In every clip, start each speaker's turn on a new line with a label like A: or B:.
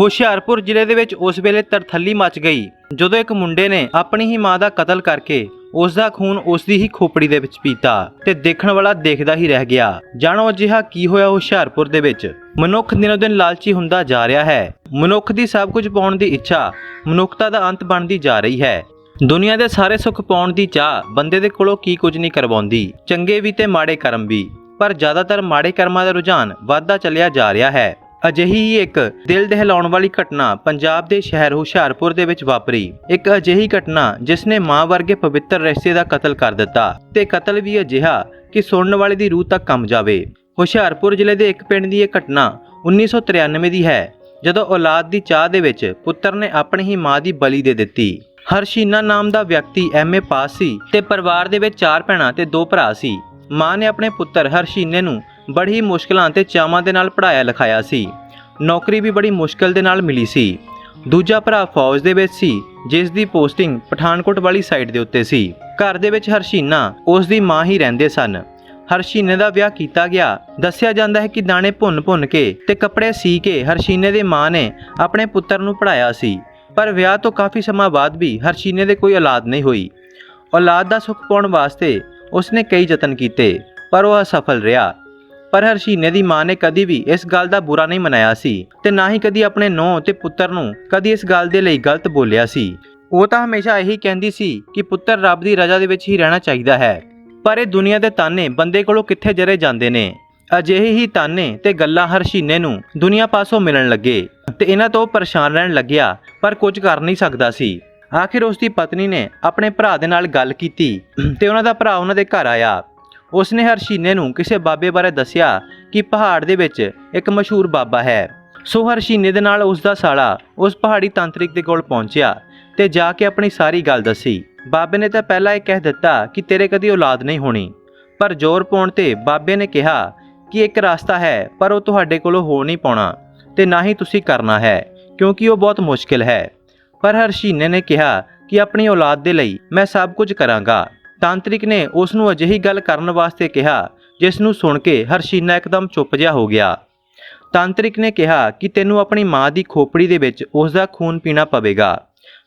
A: ਹੁਸ਼ਿਆਰਪੁਰ ਜ਼ਿਲ੍ਹੇ ਦੇ ਵਿੱਚ ਉਸ ਵੇਲੇ ਤਰਥੱਲੀ ਮਚ ਗਈ ਜਦੋਂ ਇੱਕ ਮੁੰਡੇ ਨੇ ਆਪਣੀ ਹੀ ਮਾਂ ਦਾ ਕਤਲ ਕਰਕੇ ਉਸ ਦਾ ਖੂਨ ਉਸ ਦੀ ਹੀ ਖੋਪੜੀ ਦੇ ਵਿੱਚ ਪੀਤਾ ਤੇ ਦੇਖਣ ਵਾਲਾ ਦੇਖਦਾ ਹੀ ਰਹਿ ਗਿਆ। ਜਾਣੋ ਅਜਿਹਾ ਕੀ ਹੋਇਆ ਹੁਸ਼ਿਆਰਪੁਰ ਦੇ ਵਿੱਚ। ਮਨੁੱਖ ਦਿਨੋਂ ਦਿਨ ਲਾਲਚੀ ਹੁੰਦਾ ਜਾ ਰਿਹਾ ਹੈ। ਮਨੁੱਖ ਦੀ ਸਭ ਕੁਝ ਪਾਉਣ ਦੀ ਇੱਛਾ ਮਨੁੱਖਤਾ ਦਾ ਅੰਤ ਬਣਦੀ ਜਾ ਰਹੀ ਹੈ। ਦੁਨੀਆ ਦੇ ਸਾਰੇ ਸੁੱਖ ਪਾਉਣ ਦੀ ਚਾਹ ਬੰਦੇ ਦੇ ਕੋਲੋਂ ਕੀ ਕੁਝ ਨਹੀਂ ਕਰਵਾਉਂਦੀ, ਚੰਗੇ ਵੀ ਤੇ ਮਾੜੇ ਕਰਮ ਵੀ। ਪਰ ਜ਼ਿਆਦਾਤਰ ਮਾੜੇ ਕਰਮਾਂ ਦਾ ਰੁਝਾਨ ਵੱਧਦਾ ਚੱਲਿਆ ਜਾ ਰਿਹਾ ਹੈ। ਅਜਿਹੀ ਹੀ ਇੱਕ ਦਿਲ ਦਹਿਲਾਉਣ ਵਾਲੀ ਘਟਨਾ ਪੰਜਾਬ ਦੇ ਸ਼ਹਿਰ ਹੁਸ਼ਿਆਰਪੁਰ ਦੇ ਵਿੱਚ ਵਾਪਰੀ। ਇੱਕ ਅਜਿਹੀ ਘਟਨਾ ਜਿਸ ਨੇ ਮਾਂ ਵਰਗੇ ਪਵਿੱਤਰ ਰਿਸ਼ਤੇ ਦਾ ਕਤਲ ਕਰ ਦਿੱਤਾ ਤੇ ਕਤਲ ਵੀ ਅਜਿਹਾ ਕਿ ਸੁਣਨ ਵਾਲੇ ਦੀ ਰੂਹ ਤੱਕ ਕੰਬ ਜਾਵੇ। ਹੁਸ਼ਿਆਰਪੁਰ ਜ਼ਿਲ੍ਹੇ ਦੇ ਇੱਕ ਪਿੰਡ ਦੀ ਇਹ ਘਟਨਾ 1993 ਦੀ ਹੈ, ਜਦੋਂ ਔਲਾਦ ਦੀ ਚਾਹ ਦੇ ਵਿੱਚ ਪੁੱਤਰ ਨੇ ਆਪਣੀ ਹੀ ਮਾਂ ਦੀ ਬਲੀ ਦੇ ਦਿੱਤੀ। ਹਰਸ਼ੀਨਾ ਨਾਮ ਦਾ ਵਿਅਕਤੀ MA ਪਾਸ ਸੀ ਤੇ ਪਰਿਵਾਰ ਦੇ ਵਿੱਚ 4 ਭੈਣਾਂ ਤੇ 2 ਭਰਾ ਸੀ। ਮਾਂ ਨੇ ਆਪਣੇ ਪੁੱਤਰ ਹਰਸ਼ੀਨੇ ਨੂੰ ਬੜੀ ਮੁਸ਼ਕਲਾਂ ਤੇ ਚਾਵਾਂ ਦੇ ਨਾਲ ਪੜ੍ਹਾਇਆ ਲਿਖਾਇਆ ਸੀ। ਨੌਕਰੀ ਵੀ ਬੜੀ ਮੁਸ਼ਕਲ ਦੇ ਨਾਲ ਮਿਲੀ ਸੀ। ਦੂਜਾ ਭਰਾ ਫੌਜ ਦੇ ਵਿੱਚ ਸੀ, ਜਿਸ ਦੀ ਪੋਸਟਿੰਗ ਪਠਾਨਕੋਟ ਵਾਲੀ ਸਾਈਡ ਦੇ ਉੱਤੇ ਸੀ। ਘਰ ਦੇ ਵਿੱਚ ਹਰਸ਼ੀਨਾ ਉਸ ਦੀ ਮਾਂ ਹੀ ਰਹਿੰਦੇ ਸਨ। ਹਰਸ਼ੀਨੇ ਦਾ ਵਿਆਹ ਕੀਤਾ ਗਿਆ। ਦੱਸਿਆ ਜਾਂਦਾ ਹੈ ਕਿ ਦਾਣੇ ਭੁੰਨ ਕੇ ਤੇ ਕੱਪੜੇ ਸੀ ਕੇ ਹਰਸ਼ੀਨੇ ਦੀ ਮਾਂ ਨੇ ਆਪਣੇ ਪੁੱਤਰ ਨੂੰ ਪੜ੍ਹਾਇਆ ਸੀ। ਪਰ ਵਿਆਹ ਤੋਂ ਕਾਫੀ ਸਮਾਂ ਬਾਅਦ ਵੀ ਹਰਸ਼ੀਨੇ ਦੇ ਕੋਈ ਔਲਾਦ ਨਹੀਂ ਹੋਈ। ਔਲਾਦ ਦਾ ਸੁੱਖ ਪਾਉਣ ਵਾਸਤੇ ਉਸਨੇ ਕਈ ਯਤਨ ਕੀਤੇ, ਪਰ ਉਹ ਅਸਫਲ ਰਿਹਾ। ਪਰ ਹਰਸ਼ੀਨੇ ਦੀ ਮਾਂ ਨੇ ਕਦੀ ਵੀ ਇਸ ਗੱਲ ਦਾ ਬੁਰਾ ਨਹੀਂ ਮਨਾਇਆ ਸੀ ਤੇ ਨਾ ਹੀ ਕਦੀ ਆਪਣੇ ਨੂੰਹ ਤੇ ਪੁੱਤਰ ਨੂੰ ਕਦੀ ਇਸ ਗੱਲ ਦੇ ਲਈ ਗਲਤ ਬੋਲਿਆ ਸੀ। ਉਹ ਤਾਂ ਹਮੇਸ਼ਾ ਇਹੀ ਕਹਿੰਦੀ ਸੀ ਕਿ ਪੁੱਤਰ ਰੱਬ ਦੀ ਰਜ਼ਾ ਦੇ ਵਿੱਚ ਹੀ ਰਹਿਣਾ ਚਾਹੀਦਾ ਹੈ। ਪਰ ਇਹ ਦੁਨੀਆ ਦੇ ਤਾਨੇ ਬੰਦੇ ਕੋਲੋਂ ਕਿੱਥੇ ਜਰੇ ਜਾਂਦੇ ਨੇ। ਅਜਿਹੇ ਹੀ ਤਾਨੇ ਤੇ ਗੱਲਾਂ ਹਰਸ਼ੀਨੇ ਨੂੰ ਦੁਨੀਆ ਪਾਸੋਂ ਮਿਲਣ ਲੱਗੇ ਤੇ ਇਹਨਾਂ ਤੋਂ ਪਰੇਸ਼ਾਨ ਰਹਿਣ ਲੱਗਿਆ, ਪਰ ਕੁਝ ਕਰ ਨਹੀਂ ਸਕਦਾ ਸੀ। ਆਖਿਰ ਉਸ ਦੀ ਪਤਨੀ ਨੇ ਆਪਣੇ ਭਰਾ ਦੇ ਨਾਲ ਗੱਲ ਕੀਤੀ ਤੇ ਉਹਨਾਂ ਦਾ ਭਰਾ ਉਹਨਾਂ ਦੇ ਘਰ ਆਇਆ। ਉਸਨੇ ਹਰਸ਼ੀਨੇ ਨੂੰ ਕਿਸੇ ਬਾਬੇ ਬਾਰੇ ਦੱਸਿਆ ਕਿ ਪਹਾੜ ਦੇ ਵਿੱਚ ਇੱਕ ਮਸ਼ਹੂਰ ਬਾਬਾ ਹੈ। ਸੋ ਹਰਸ਼ੀਨੇ ਦੇ ਨਾਲ ਉਸ ਦਾ ਸਾਲਾ ਉਸ ਪਹਾੜੀ ਤਾਂਤਰਿਕ ਦੇ ਕੋਲ ਪਹੁੰਚਿਆ ਤੇ ਜਾ ਕੇ ਆਪਣੀ ਸਾਰੀ ਗੱਲ ਦੱਸੀ। ਬਾਬੇ ਨੇ ਤਾਂ ਪਹਿਲਾਂ ਇਹ ਕਹਿ ਦਿੱਤਾ ਕਿ ਤੇਰੇ ਕਦੀ ਔਲਾਦ ਨਹੀਂ ਹੋਣੀ, ਪਰ ਜ਼ੋਰ ਪਾਉਣ ਤੇ ਬਾਬੇ ਨੇ ਕਿਹਾ ਕਿ ਇੱਕ ਰਸਤਾ ਹੈ, ਪਰ ਉਹ ਤੁਹਾਡੇ ਕੋਲੋਂ ਹੋ ਨਹੀਂ ਪਾਉਣਾ ਤੇ ਨਾ ਹੀ ਤੁਸੀਂ ਕਰਨਾ ਹੈ, ਕਿਉਂਕਿ ਉਹ ਬਹੁਤ ਮੁਸ਼ਕਿਲ ਹੈ। ਪਰ ਹਰਸ਼ੀਨੇ ਨੇ ਕਿਹਾ ਕਿ ਆਪਣੀ ਔਲਾਦ ਦੇ ਲਈ ਮੈਂ ਸਭ ਕੁਝ ਕਰਾਂਗਾ। ਤਾਂਤਰਿਕ ਨੇ ਉਸ ਨੂੰ ਅਜਿਹੀ ਗੱਲ ਕਰਨ ਵਾਸਤੇ ਕਿਹਾ ਜਿਸ ਨੂੰ ਸੁਣ ਕੇ ਹਰਸ਼ੀਨਾ ਇੱਕਦਮ ਚੁੱਪ ਜਿਹਾ ਹੋ ਗਿਆ। ਤਾਂਤਰਿਕ ਨੇ ਕਿਹਾ ਕਿ ਤੈਨੂੰ ਆਪਣੀ ਮਾਂ ਦੀ ਖੋਪੜੀ ਦੇ ਵਿੱਚ ਉਸ ਦਾ ਖੂਨ ਪੀਣਾ ਪਵੇਗਾ,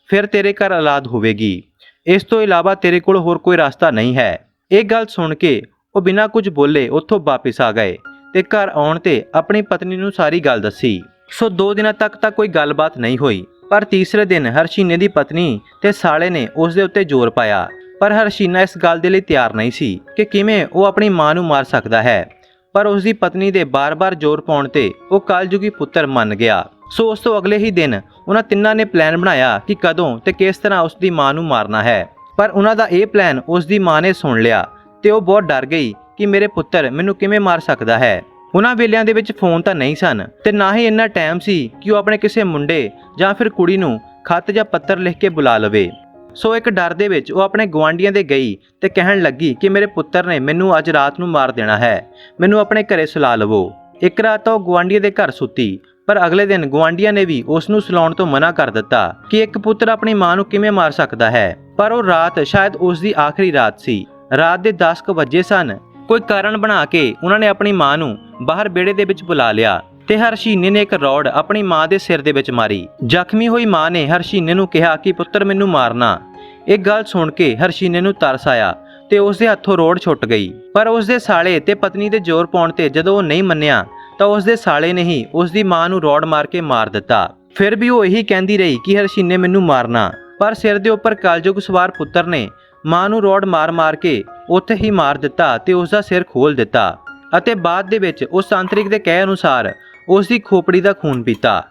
A: ਫਿਰ ਤੇਰੇ ਘਰ ਔਲਾਦ ਹੋਵੇਗੀ। ਇਸ ਤੋਂ ਇਲਾਵਾ ਤੇਰੇ ਕੋਲ ਹੋਰ ਕੋਈ ਰਸਤਾ ਨਹੀਂ ਹੈ। ਇਹ ਗੱਲ ਸੁਣ ਕੇ ਉਹ ਬਿਨਾਂ ਕੁਝ ਬੋਲੇ ਉੱਥੋਂ ਵਾਪਿਸ ਆ ਗਏ ਤੇ ਘਰ ਆਉਣ ਤੇ ਆਪਣੀ ਪਤਨੀ ਨੂੰ ਸਾਰੀ ਗੱਲ ਦੱਸੀ। ਸੋ 2 ਦਿਨਾਂ ਤੱਕ ਤਾਂ ਕੋਈ ਗੱਲਬਾਤ ਨਹੀਂ ਹੋਈ, ਪਰ ਤੀਸਰੇ ਦਿਨ ਹਰਸ਼ੀਨੇ ਦੀ ਪਤਨੀ ਤੇ ਸਾਲੇ ਨੇ ਉਸ ਦੇ ਉੱਤੇ ਜ਼ੋਰ ਪਾਇਆ। ਪਰ ਹਰਸ਼ੀਨਾ ਇਸ ਗੱਲ ਦੇ ਲਈ ਤਿਆਰ ਨਹੀਂ ਸੀ ਕਿ ਕਿਵੇਂ ਉਹ ਆਪਣੀ ਮਾਂ ਨੂੰ ਮਾਰ ਸਕਦਾ ਹੈ। ਪਰ ਉਸ ਦੀ ਪਤਨੀ ਦੇ ਬਾਰ-ਬਾਰ ਜ਼ੋਰ ਪਾਉਣ ਤੇ ਉਹ ਕਲਯੁਗੀ ਪੁੱਤਰ ਮੰਨ ਗਿਆ। ਸੋ ਉਸ ਤੋਂ ਅਗਲੇ ਹੀ ਦਿਨ ਉਹਨਾਂ ਤਿੰਨਾਂ ਨੇ ਪਲਾਨ ਬਣਾਇਆ ਕਿ ਕਦੋਂ ਤੇ ਕਿਸ ਤਰ੍ਹਾਂ ਉਸ ਦੀ ਮਾਂ ਨੂੰ ਮਾਰਨਾ ਹੈ। ਪਰ ਉਹਨਾਂ ਦਾ ਇਹ ਪਲਾਨ ਉਸ ਦੀ ਮਾਂ ਨੇ ਸੁਣ ਲਿਆ ਤੇ ਉਹ ਬਹੁਤ ਡਰ ਗਈ ਕਿ ਮੇਰੇ ਪੁੱਤਰ ਮੈਨੂੰ ਕਿਵੇਂ ਮਾਰ ਸਕਦਾ ਹੈ। ਉਹਨਾਂ ਵੇਲਿਆਂ ਦੇ ਵਿੱਚ ਫੋਨ ਤਾਂ ਨਹੀਂ ਸਨ ਤੇ ਨਾ ਹੀ ਇੰਨਾ ਟਾਈਮ ਸੀ ਕਿ ਉਹ ਆਪਣੇ ਕਿਸੇ ਮੁੰਡੇ ਜਾਂ ਫਿਰ ਕੁੜੀ ਨੂੰ ਖੱਤ ਜਾਂ ਪੱਤਰ ਲਿਖ ਕੇ ਬੁਲਾ ਲਵੇ। ਸੋ ਇੱਕ ਡਰ ਦੇ ਵਿੱਚ ਉਹ ਆਪਣੇ ਗੁਆਂਢੀਆਂ ਦੇ ਗਈ ਤੇ ਕਹਿਣ ਲੱਗੀ ਕਿ ਮੇਰੇ ਪੁੱਤਰ ਨੇ ਮੈਨੂੰ ਅੱਜ ਰਾਤ ਨੂੰ ਮਾਰ ਦੇਣਾ ਹੈ, ਮੈਨੂੰ ਆਪਣੇ ਘਰੇ ਸੁਲਾ ਲਵੋ। ਇੱਕ ਰਾਤ ਤਾਂ ਉਹ ਗੁਆਂਢੀਆਂ ਦੇ ਘਰ ਸੁੱਤੀ, ਪਰ ਅਗਲੇ ਦਿਨ ਗੁਆਂਢੀਆਂ ਨੇ ਵੀ ਉਸ ਨੂੰ ਸੁਲਾਉਣ ਤੋਂ ਮਨਾ ਕਰ ਦਿੱਤਾ ਕਿ ਇੱਕ ਪੁੱਤਰ ਆਪਣੀ ਮਾਂ ਨੂੰ ਕਿਵੇਂ ਮਾਰ ਸਕਦਾ ਹੈ। ਪਰ ਉਹ ਰਾਤ ਸ਼ਾਇਦ ਉਸ ਦੀ ਆਖਰੀ ਰਾਤ ਸੀ। ਰਾਤ ਦੇ 10 ਕੁ ਵਜੇ ਸਨ। ਕੋਈ ਕਾਰਨ ਬਣਾ ਕੇ ਉਹਨਾਂ ਨੇ ਆਪਣੀ ਮਾਂ ਨੂੰ ਬਾਹਰ ਵਿਹੜੇ ਦੇ ਵਿੱਚ ਬੁਲਾ ਲਿਆ ਤੇ ਹਰਸ਼ੀਨੇ ਨੇ ਇੱਕ ਰੋਡ ਆਪਣੀ ਮਾਂ ਦੇ ਸਿਰ ਦੇ ਵਿੱਚ ਮਾਰੀ। ਜ਼ਖਮੀ ਹੋਈ ਮਾਂ ਨੇ ਹਰਸ਼ੀਨੇ ਨੂੰ ਕਿਹਾ ਕਿ ਪੁੱਤਰ ਮੈਨੂੰ ਮਾਰਨਾ। ਇਹ ਗੱਲ ਸੁਣ ਕੇ ਹਰਸ਼ੀਨੇ ਨੂੰ ਤਰਸ ਆਇਆ ਤੇ ਉਸ ਦੇ ਹੱਥੋਂ ਰੋਡ ਛੁੱਟ ਗਈ। ਪਰ ਉਸ ਦੇ ਸਾਲੇ ਤੇ ਪਤਨੀ ਦੇ ਜ਼ੋਰ ਪਾਉਣ ਤੇ ਜਦੋਂ ਉਹ ਨਹੀਂ ਮੰਨਿਆ ਤਾਂ ਉਸ ਦੇ ਸਾਲੇ ਨੇ ਹੀ ਉਸ ਦੀ ਮਾਂ ਨੂੰ ਰੋਡ ਮਾਰ ਕੇ ਮਾਰ ਦਿੱਤਾ। ਫਿਰ ਵੀ ਉਹ ਇਹੀ ਕਹਿੰਦੀ ਰਹੀ ਕਿ ਹਰਸ਼ੀਨੇ ਮੈਨੂੰ ਮਾਰਨਾ। ਪਰ ਸਿਰ ਦੇ ਉੱਪਰ ਕਲਯੁਗ ਸਵਾਰ ਪੁੱਤਰ ਨੇ ਮਾਂ ਨੂੰ ਰੋਡ ਮਾਰ ਕੇ ਉੱਥੇ ਹੀ ਮਾਰ ਦਿੱਤਾ ਤੇ ਉਸ ਦਾ ਸਿਰ ਖੋਲ ਦਿੱਤਾ ਅਤੇ ਬਾਅਦ ਦੇ ਵਿੱਚ ਉਸ ਤਾਂਤਰਿਕ ਦੇ ਕਹਿ ਅਨੁਸਾਰ ਉਸ ਦੀ ਖੋਪੜੀ ਦਾ ਖੂਨ ਪੀਤਾ।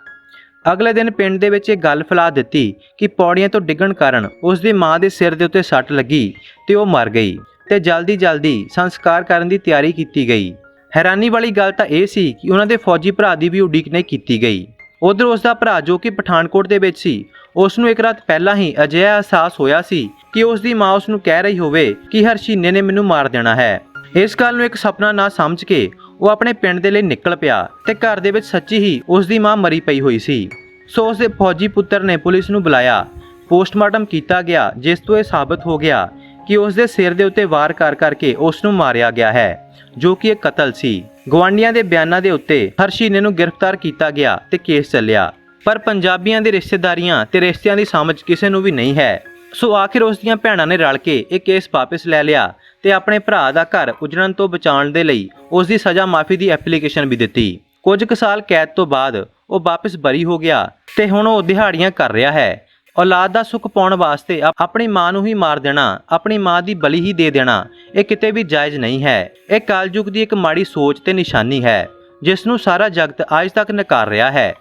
A: ਅਗਲੇ ਦਿਨ ਪਿੰਡ ਦੇ ਵਿੱਚ ਇਹ ਗੱਲ ਫੈਲਾ ਦਿੱਤੀ ਕਿ ਪੌੜੀਆਂ ਤੋਂ ਡਿੱਗਣ ਕਾਰਨ ਉਸ ਦੀ ਮਾਂ ਦੇ ਸਿਰ ਦੇ ਉੱਤੇ ਸੱਟ ਲੱਗੀ ਤੇ ਉਹ ਮਰ ਗਈ ਤੇ ਜਲਦੀ ਸੰਸਕਾਰ ਕਰਨ ਦੀ ਤਿਆਰੀ ਕੀਤੀ ਗਈ। ਹੈਰਾਨੀ ਵਾਲੀ ਗੱਲ ਤਾਂ ਇਹ ਸੀ ਕਿ ਉਹਨਾਂ ਦੇ ਫੌਜੀ ਭਰਾ ਦੀ ਵੀ ਉਡੀਕ ਨਹੀਂ ਕੀਤੀ ਗਈ। ਉਧਰ ਉਸ ਦਾ ਭਰਾ ਜੋ ਕਿ ਪਠਾਨਕੋਟ ਦੇ ਵਿੱਚ ਸੀ, ਉਸ ਨੂੰ ਇੱਕ ਰਾਤ ਪਹਿਲਾਂ ਹੀ ਅਜਿਹਾ ਅਹਿਸਾਸ ਹੋਇਆ ਸੀ ਕਿ ਉਸ ਦੀ ਮਾਂ ਉਸ ਨੂੰ ਕਹਿ ਰਹੀ ਹੋਵੇ ਕਿ ਹਰਸ਼ੀਨੇ ਨੇ ਮੈਨੂੰ ਮਾਰ ਦੇਣਾ ਹੈ। ਇਸ ਗੱਲ ਨੂੰ ਇੱਕ ਸੁਪਨਾ ਨਾ ਸਮਝ ਕੇ ਉਹ ਆਪਣੇ ਪਿੰਡ ਦੇ ਲਈ ਨਿਕਲ ਪਿਆ ਤੇ ਘਰ ਦੇ ਵਿੱਚ ਸੱਚੀ ਹੀ ਉਸ ਦੀ ਮਾਂ ਮਰੀ ਪਈ ਹੋਈ ਸੀ। ਸੋ ਉਸ ਦੇ ਫੌਜੀ ਪੁੱਤਰ ਨੇ ਪੁਲਿਸ ਨੂੰ ਬੁਲਾਇਆ। ਪੋਸਟਮਾਰਟਮ ਕੀਤਾ ਗਿਆ, ਜਿਸ ਤੋਂ ਇਹ ਸਾਬਤ ਹੋ ਗਿਆ ਕਿ ਉਸ ਦੇ ਸਿਰ ਦੇ ਉੱਤੇ ਵਾਰ ਕਰਕੇ ਉਸ ਨੂੰ ਮਾਰਿਆ ਗਿਆ ਹੈ, ਜੋ ਕਿ ਇੱਕ ਕਤਲ ਸੀ। ਗਵਾਂਢੀਆਂ ਦੇ ਬਿਆਨਾਂ ਦੇ ਉੱਤੇ ਹਰਸ਼ੀਨੇ ਨੂੰ ਗ੍ਰਿਫਤਾਰ ਕੀਤਾ ਗਿਆ ਤੇ ਕੇਸ ਚੱਲਿਆ। ਪਰ ਪੰਜਾਬੀਆਂ ਦੀ ਰਿਸ਼ਤੇਦਾਰੀਆਂ ਤੇ ਰਿਸ਼ਤਿਆਂ ਦੀ ਸਮਝ ਕਿਸੇ ਨੂੰ ਵੀ ਨਹੀਂ ਹੈ। ਸੋ ਆਖਿਰ ਉਸ ਦੀਆਂ ਭੈਣਾਂ ਨੇ ਰਲ ਕੇ ਇਹ ਕੇਸ ਵਾਪਸ ਲੈ ਲਿਆ ਤੇ ਆਪਣੇ ਭਰਾ ਦਾ ਘਰ ਉਜੜਨ ਤੋਂ ਬਚਾਉਣ ਦੇ ਲਈ ਉਸ ਦੀ ਸਜ਼ਾ ਮਾਫੀ ਦੀ ਐਪਲੀਕੇਸ਼ਨ ਵੀ ਦਿੱਤੀ। ਕੁਝ ਕੁ ਸਾਲ ਕੈਦ ਤੋਂ ਬਾਅਦ ਉਹ ਵਾਪਸ ਬਰੀ ਹੋ ਗਿਆ ਤੇ ਹੁਣ ਉਹ ਦਿਹਾੜੀਆਂ ਕਰ ਰਿਹਾ ਹੈ। ਔਲਾਦ ਦਾ ਸੁੱਖ ਪਾਉਣ ਵਾਸਤੇ ਆਪਣੀ ਮਾਂ ਨੂੰ ਹੀ ਮਾਰ ਦੇਣਾ, ਆਪਣੀ ਮਾਂ ਦੀ ਬਲੀ ਹੀ ਦੇ ਦੇਣਾ, ਇਹ ਕਿਤੇ ਵੀ ਜਾਇਜ਼ ਨਹੀਂ ਹੈ। ਇਹ ਕਲਯੁਗ ਦੀ ਇੱਕ ਮਾੜੀ ਸੋਚ ਤੇ ਨਿਸ਼ਾਨੀ ਹੈ ਜਿਸ ਨੂੰ ਸਾਰਾ ਜਗਤ ਅੱਜ ਤੱਕ ਨਕਾਰ ਰਿਹਾ ਹੈ।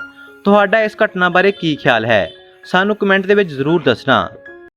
A: ਤੁਹਾਡਾ ਇਸ ਘਟਨਾ ਬਾਰੇ ਕੀ ਖਿਆਲ ਹੈ? ਸਾਨੂੰ ਕਮੈਂਟ ਦੇ ਵਿੱਚ ਜ਼ਰੂਰ ਦੱਸਣਾ।